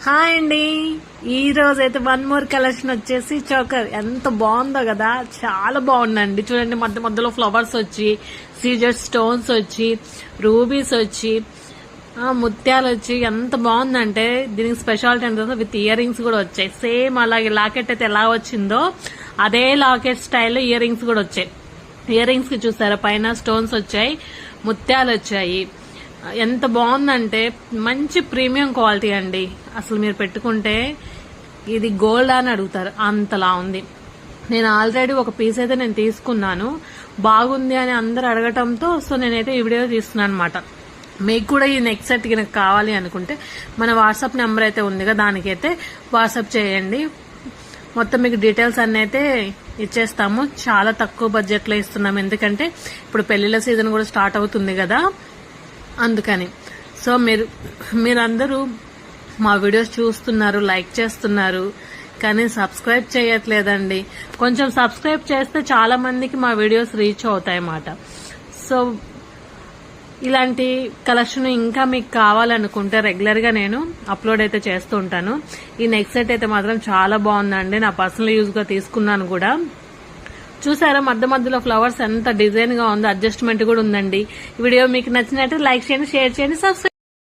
Hi అండి. ఈ రోజు అయితే వన్ మోర్ కలెక్షన్ వచ్చేసి చోకర్. ఎంత బాగుందో కదా, చాలా బాగుందండి. చూడండి, మధ్య మధ్యలో ఫ్లవర్స్ వచ్చి, సీజర్ స్టోన్స్ వచ్చి, రూబీస్ వచ్చి, ముత్యాలు వచ్చి ఎంత బాగుందంటే దీనికి స్పెషాలిటీ అంటే విత్ ఇయర్ రింగ్స్ కూడా వచ్చాయి. సేమ్ అలాగే లాకెట్ అయితే ఎలా వచ్చిందో అదే లాకెట్ స్టైల్లో ఇయర్ రింగ్స్ కూడా వచ్చాయి. ఇయర్ రింగ్స్ కి చూసారా, పైన స్టోన్స్ వచ్చాయి, ముత్యాలు వచ్చాయి. ఎంత బాగుందంటే మంచి ప్రీమియం క్వాలిటీ అండి. అసలు మీరు పెట్టుకుంటే ఇది గోల్డ్ అని అడుగుతారు, అంతలా ఉంది. నేను ఆల్రెడీ ఒక పీస్ అయితే నేను తీసుకున్నాను, బాగుంది అని అందరు అడగటంతో సో నేనైతే ఈ వీడియో తీస్తున్నాను అనమాట. మీకు కూడా ఈ నెక్ సెట్ నాకు కావాలి అనుకుంటే మన వాట్సాప్ నెంబర్ అయితే ఉంది కదా, దానికైతే వాట్సాప్ చేయండి. మొత్తం మీకు డీటెయిల్స్ అన్నీ అయితే ఇచ్చేస్తాము. చాలా తక్కువ బడ్జెట్లో ఇస్తున్నాము, ఎందుకంటే ఇప్పుడు పెళ్లిళ్ళ సీజన్ కూడా స్టార్ట్ అవుతుంది కదా, అందుకని. సో మీరందరూ మా వీడియోస్ చూస్తున్నారు, లైక్ చేస్తున్నారు, కానీ సబ్స్క్రైబ్ చేయట్లేదండి. కొంచెం సబ్స్క్రైబ్ చేస్తే చాలా మందికి మా వీడియోస్ రీచ్ అవుతాయి అన్నమాట. సో ఇలాంటి కలెక్షన్ ఇంకా మీకు కావాలనుకుంటే రెగ్యులర్ గా నేను అప్లోడ్ అయితే చేస్తూ ఉంటాను. ఈ నెక్ సెట్ అయితే మాత్రం చాలా బాగుందండి, నా పర్సనల్ యూజ్ గా తీసుకున్నాను కూడా. చూసారా, మధ్య మధ్యలో ఫ్లవర్స్ ఎంత డిజైన్ గా ఉందో, అడ్జస్ట్మెంట్ కూడా ఉందండి. ఈ వీడియో మీకు నచ్చినట్టు లైక్ చేయండి, షేర్ చేయండి, సబ్స్క్రైబ్